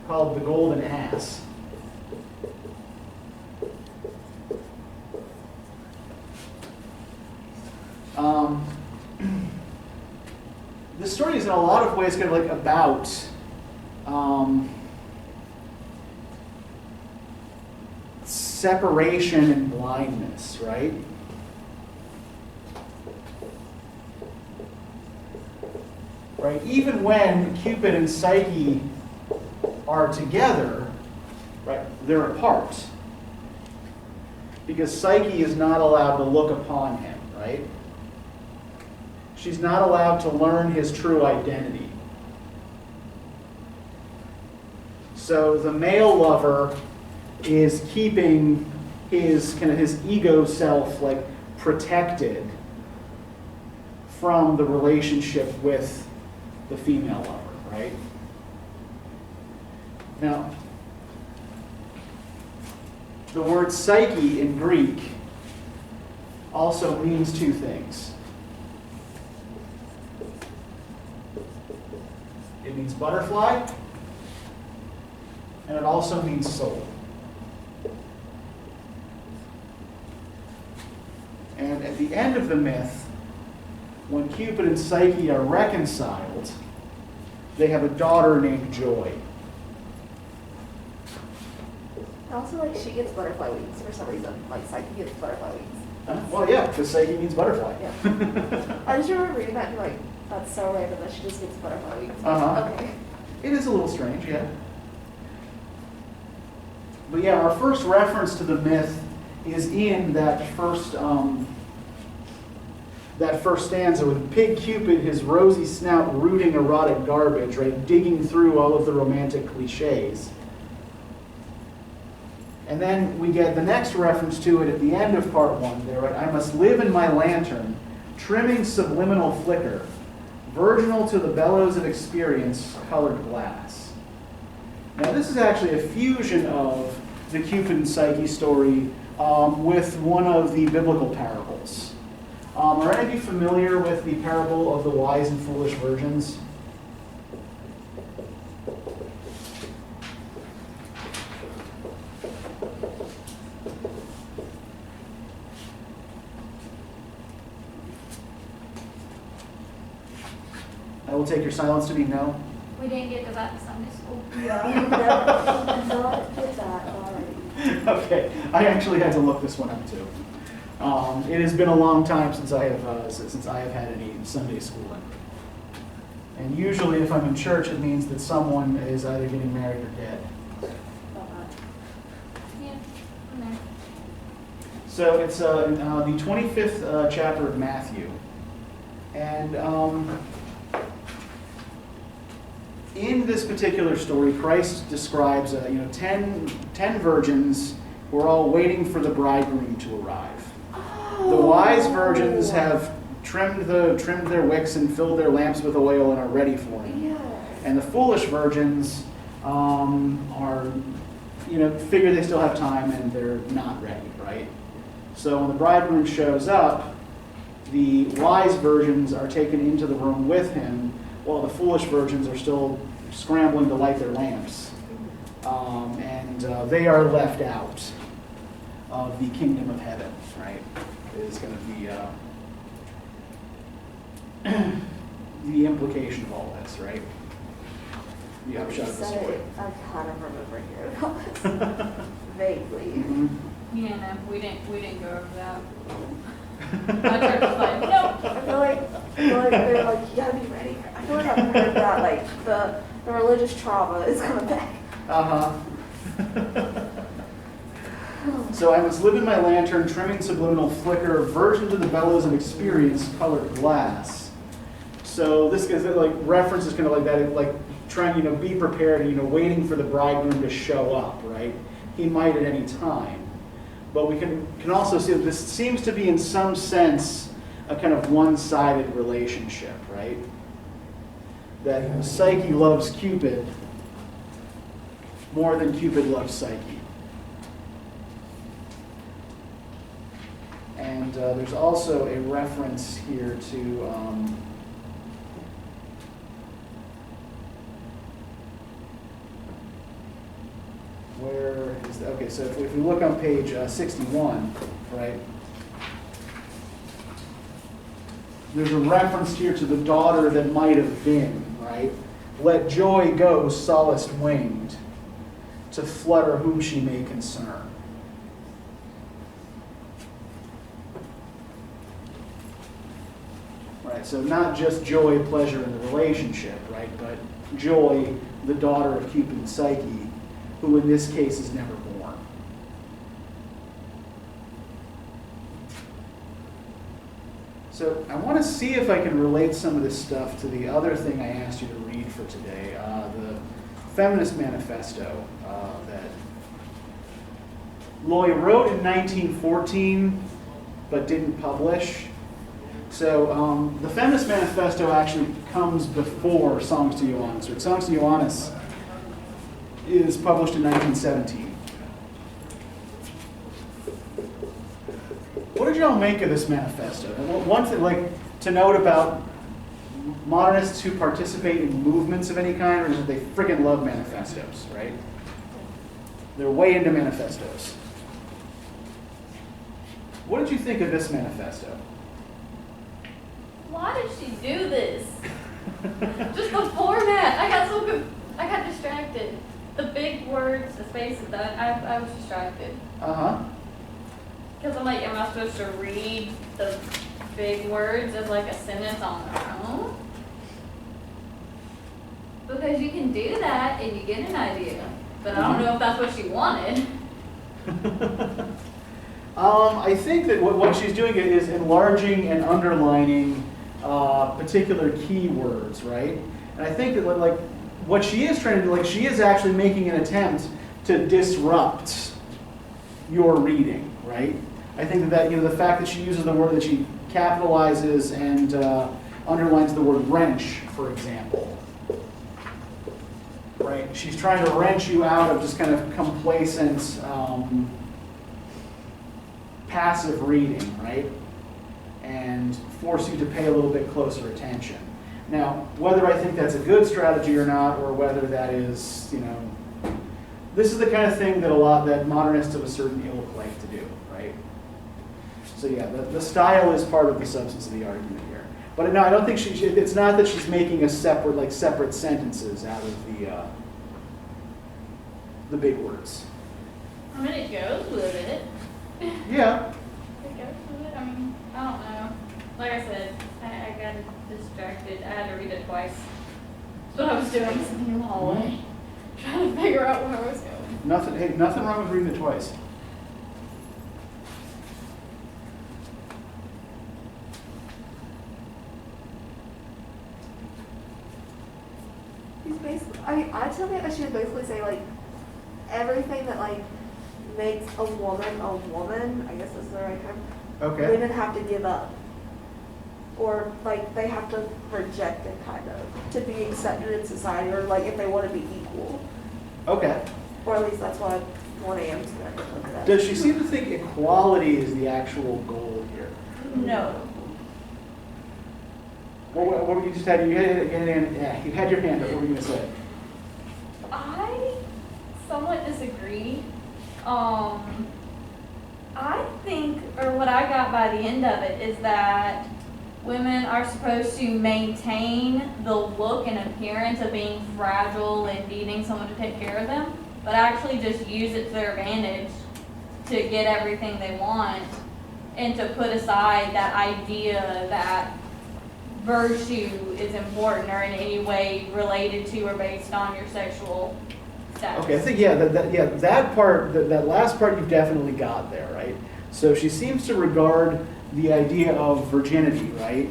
called The Golden Ass. This story is in a lot of ways kind of like about separation and blindness, right? Right? Even when Cupid and Psyche are together, right, they're apart. Because Psyche is not allowed to look upon him, right? She's not allowed to learn his true identity. So the male lover is keeping his kind of his ego self like protected from the relationship with the female lover, right? Now, the word psyche in Greek also means 2 things. It means butterfly, and it also means soul. And at the end of the myth, when Cupid and Psyche are reconciled, they have a daughter named Joy. Also, like, she gets butterfly wings for some reason. Like, Psyche gets butterfly wings. Well, yeah, because Psyche means butterfly. Yeah. I just remember reading that and be like, that's so random that she just gets butterfly wings. Okay. It is a little strange, yeah. But yeah, our first reference to the myth is in that first stanza with Pig Cupid, his rosy snout rooting erotic garbage, right, digging through all of the romantic cliches. And then we get the next reference to it at the end of part 1 there, right? I must live in my lantern, trimming subliminal flicker, virginal to the bellows of experience, colored glass. Now this is actually a fusion of the Cupid and Psyche story with one of the biblical parables. Are any of you familiar with the parable of the wise and foolish virgins? I will take your silence to be no. We didn't get to that in Sunday school. Yeah, I did not get that already. Okay, I actually had to look this one up too. It has been a long time since I have had any Sunday schooling. And usually, if I'm in church, it means that someone is either getting married or dead. Yeah, I'm there. So it's the 25th chapter of Matthew, and in this particular story, Christ describes 10 virgins who are all waiting for the bridegroom to arrive. The wise virgins have trimmed their wicks and filled their lamps with oil and are ready for him. Yes. And the foolish virgins are, figure they still have time and they're not ready, right? So when the bridegroom shows up, the wise virgins are taken into the room with him, while the foolish virgins are still scrambling to light their lamps. And they are left out of the kingdom of heaven, right? It is going to be the implication of all this, right? The upshot of the Said story. it, I kind of remember hearing about this vaguely. Mhm. Yeah, no, we didn't go over that. My church was like, no. I feel like they're like, you gotta be ready. I feel like I've heard that, like, the The religious trauma is coming back. Uh-huh. So I must live in my lantern, trimming subliminal flicker, version to the bellows of experience, colored glass. So this is like references kind of like that, like trying, be prepared and, waiting for the bridegroom to show up, right? He might at any time. But we can also see that this seems to be in some sense a kind of one-sided relationship, right? That Psyche loves Cupid more than Cupid loves Psyche. And there's also a reference here to where is that? Okay, so if we look on page 61, right, there's a reference here to the daughter that might have been, right? Let joy go solace winged, to flutter whom she may concern. Right, so not just joy, pleasure in the relationship, right, but joy, the daughter of Cupid and Psyche, who in this case is never born. So I want to see if I can relate some of this stuff to the other thing I asked you to read for today, the Feminist Manifesto that Loy wrote in 1914 but didn't publish. So the Feminist Manifesto actually comes before Songs to Joannes. Or Songs to Joannes is published in 1917. What did y'all make of this manifesto? One thing, to note about modernists who participate in movements of any kind is that they freaking love manifestos, right? They're way into manifestos. What did you think of this manifesto? Why did she do this? Just the format. I got distracted. The big words, the spaces, I was distracted. Uh-huh. Because I'm like, am I supposed to read the big words as like a sentence on their own? Because you can do that and you get an idea. But I don't know if that's what she wanted. I think that what she's doing is enlarging and underlining particular keywords, right? And I think that what she is trying to do, she is actually making an attempt to disrupt your reading, right? I think that the fact that she uses the word, that she capitalizes and underlines the word wrench, for example, right? She's trying to wrench you out of just kind of complacent, passive reading, right? And force you to pay a little bit closer attention. Now, whether I think that's a good strategy or not, or whether that is, this is the kind of thing that modernists of a certain ilk like to do, right? So yeah, the style is part of the substance of the argument here. But no, I don't think it's not that she's making a separate sentences out of the big words. I mean, it goes with it. Yeah. It goes with it. I mean, I don't know. Like I said, I got distracted. I had to read it twice. That's what I was doing, sitting in the hallway, trying to figure out where I was going. Nothing wrong with reading it twice. He's basically, I tell me that she would basically say everything that makes a woman, I guess that's the right term. Okay. Women have to give up. Or they have to reject it kind of to be accepted in society, or if they want to be equal. Okay. Or at least that's what 1 a.m. is going to look at. Does she seem to think equality is the actual goal here? No. What were you just had? You had your hand up. What were you going to say? I somewhat disagree. I think, or what I got by the end of it, is that women are supposed to maintain the look and appearance of being fragile and needing someone to take care of them, but actually just use it to their advantage to get everything they want, and to put aside that idea that virtue is important or in any way related to or based on your sexual status. Okay, I think, yeah, that part, that last part you've definitely got there, right? So she seems to regard the idea of virginity, right,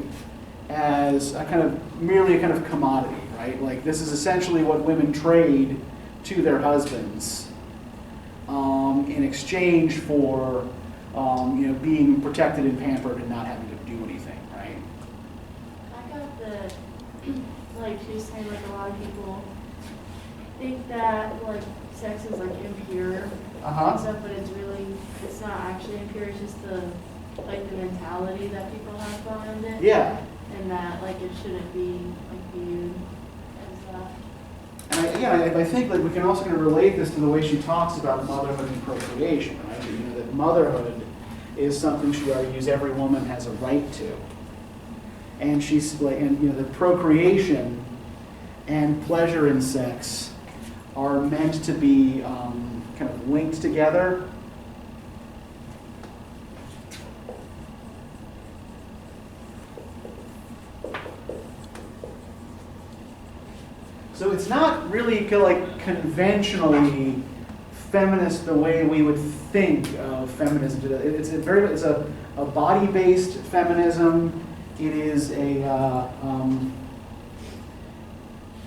as a kind of, merely a kind of commodity, right? Like, this is essentially what women trade to their husbands in exchange for, being protected and pampered and not having to do anything, right? I got the, like, she was saying, like, a lot of people think that, like, sex is, like, impure and stuff, but it's not actually impure, it's just the mentality that people have behind it. Yeah. And that, like, it shouldn't be, like, viewed as that. And I think like we can also kind of relate this to the way she talks about motherhood and procreation, right? That motherhood is something she argues every woman has a right to. And she's like, the procreation and pleasure in sex are meant to be kind of linked together. So it's not really like conventionally feminist the way we would think of feminism today. It's a body-based feminism. It is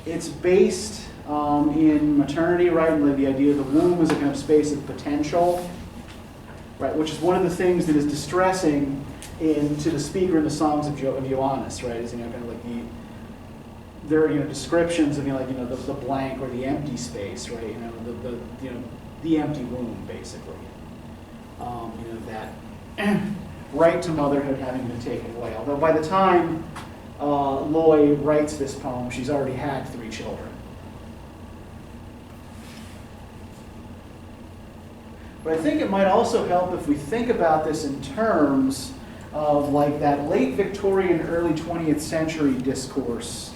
it's based in maternity, right? And the idea of the womb is a kind of space of potential, right? Which is one of the things that is distressing to the speaker in the songs of Joannes, right? Is kind of like there are descriptions of the blank or the empty space, right? The empty womb, basically. That right to motherhood having been taken away. Although by the time Loy writes this poem, she's already had 3 children. But I think it might also help if we think about this in terms of like that late Victorian, early 20th century discourse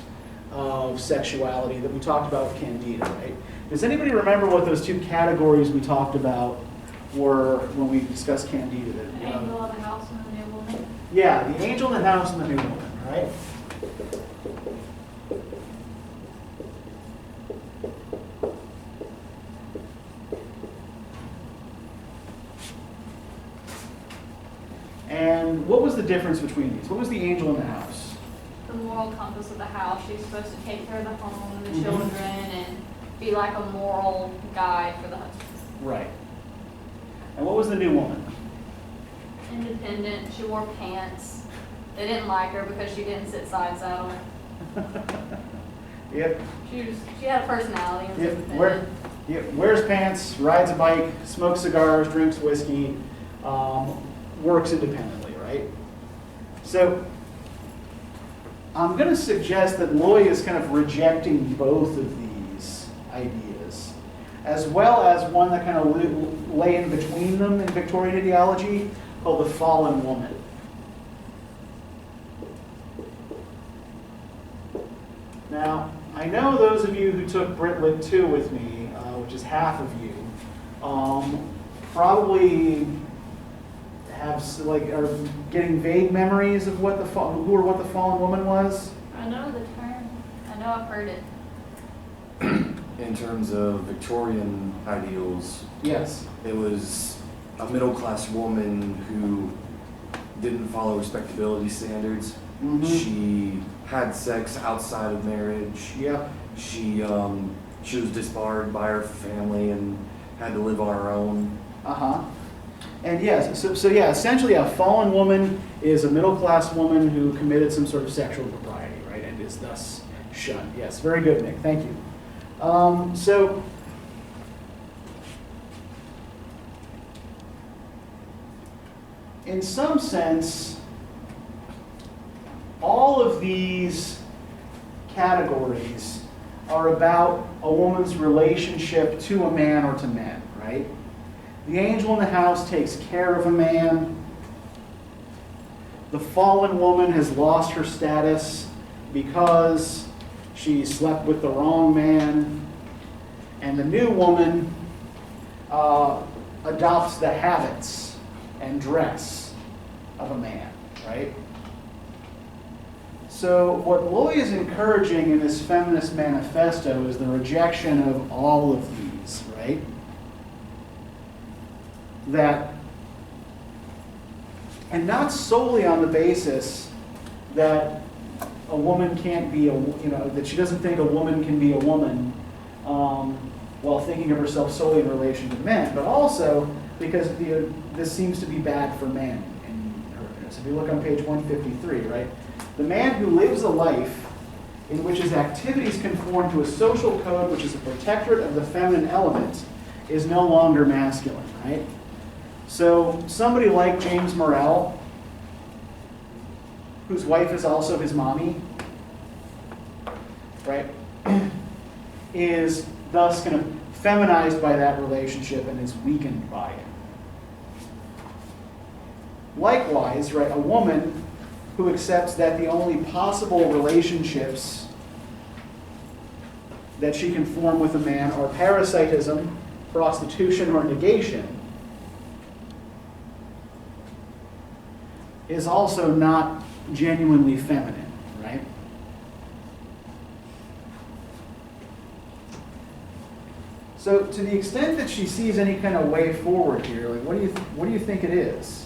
of sexuality that we talked about with Candida, right? Does anybody remember what those 2 categories we talked about were when we discussed Candida? The angel of the house and the new woman. Yeah, the angel in the house and the new woman, right? And what was the difference between these? What was the angel in the house? The moral compass of the house. She's supposed to take care of the home and the children and be like a moral guide for the husband. Right. And what was the new woman? Independent. She wore pants. They didn't like her because she didn't sit side saddle. Yep. She had a personality. And was independent. Wears pants, rides a bike, smokes cigars, drinks whiskey, works independently, right? So I'm going to suggest that Loy is kind of rejecting both of these ideas, as well as one that kind of lay in between them in Victorian ideology, called the fallen woman. Now, I know those of you who took Brit Lit 2 with me, which is half of you, probably are getting vague memories of what the fallen woman was. I know the term. I know I've heard it. In terms of Victorian ideals, Yes. it was a middle-class woman who didn't follow respectability standards. Mm-hmm. She had sex outside of marriage. Yep. She was disbarred by her family and had to live on her own. And yes, so yeah, essentially a fallen woman is a middle-class woman who committed some sort of sexual impropriety, right, and is thus shunned. Yes, very good, Nick. Thank you. So in some sense, all of these categories are about a woman's relationship to a man or to men, right? The angel in the house takes care of a man. The fallen woman has lost her status because she slept with the wrong man. And the new woman adopts the habits and dress of a man, right? So what Loy is encouraging in this Feminist Manifesto is the rejection of all of these, right? That, and not solely on the basis that a woman can't be that she doesn't think a woman can be a woman while thinking of herself solely in relation to men, but also because this seems to be bad for men. So if you look on page 153, right? The man who lives a life in which his activities conform to a social code which is a protectorate of the feminine element is no longer masculine, right? So somebody like James Morrell, whose wife is also his mommy, right, is thus kind of feminized by that relationship and is weakened by it. Likewise, right, a woman who accepts that the only possible relationships that she can form with a man are parasitism, prostitution, or negation, is also not genuinely feminine, right? So to the extent that she sees any kind of way forward here, like what do you think it is?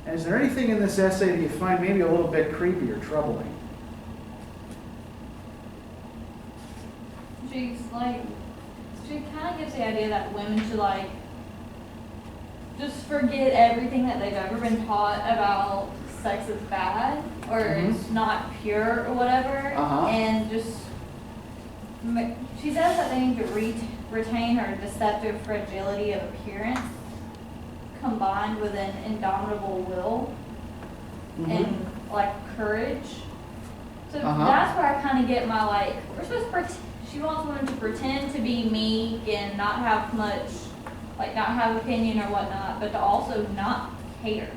And is there anything in this essay that you find maybe a little bit creepy or troubling? She kind of gives the idea that women should just forget everything that they've ever been taught about sex is bad or it's not pure or whatever, and just she says that they need to retain her deceptive fragility of appearance combined with an indomitable will and courage. So that's where I kind of get my we're supposed to she wants women to pretend to be meek and not have much, not have opinion or whatnot, but to also not care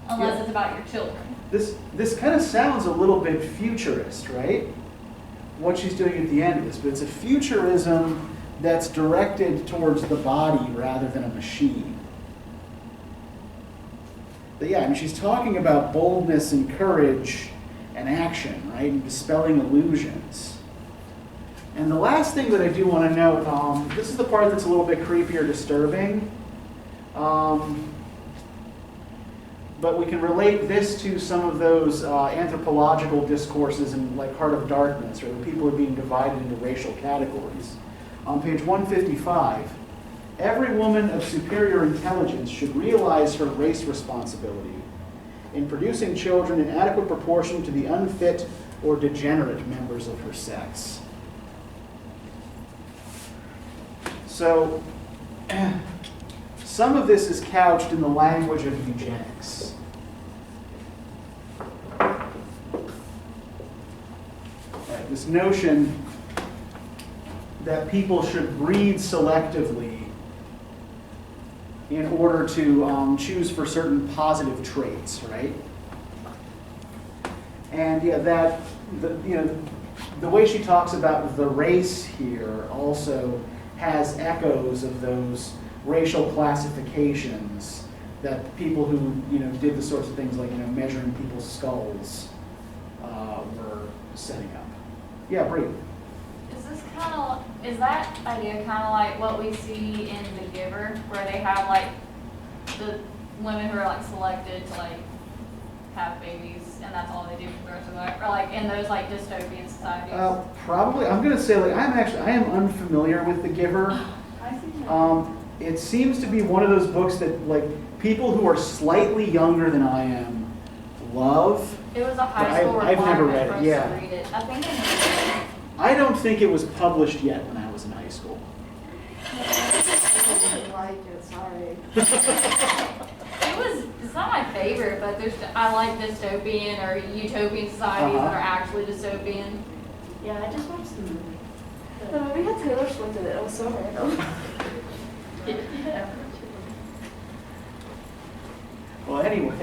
unless it's about your children. This kind of sounds a little bit futurist, right? What she's doing at the end of this, but it's a futurism that's directed towards the body rather than a machine. But yeah, I mean, she's talking about boldness and courage and action, right? And dispelling illusions. And the last thing that I do want to note, this is the part that's a little bit creepy or disturbing. But we can relate this to some of those anthropological discourses in Heart of Darkness, where people are being divided into racial categories. On page 155, every woman of superior intelligence should realize her race responsibility in producing children in adequate proportion to the unfit or degenerate members of her sex. So, some of this is couched in the language of eugenics. Right, this notion that people should breed selectively in order to choose for certain positive traits, right? And yeah, that the way she talks about the race here also has echoes of those racial classifications that people who did the sorts of things like measuring people's skulls were setting up. Yeah, Bree. Is that idea kind of like what we see in The Giver, where they have the women who are selected to have babies and that's all they do for the rest of their life, or in those dystopian societies? Probably. I'm going to say I am unfamiliar with The Giver. I see that. It seems to be one of those books that people who are slightly younger than I am love. It was a high school I've never requirement read for it. us Yeah. to read it. I think I never read it. I don't think it was published yet when I was in high school. I didn't like it, sorry. It's not my favorite, but I like dystopian or utopian societies that are actually dystopian. Yeah, I just watched the movie. The movie had Taylor Swift in it. It was so random. Yeah. Well, anyway,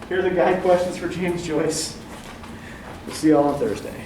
here are the guide questions for James Joyce. We'll see you all on Thursday.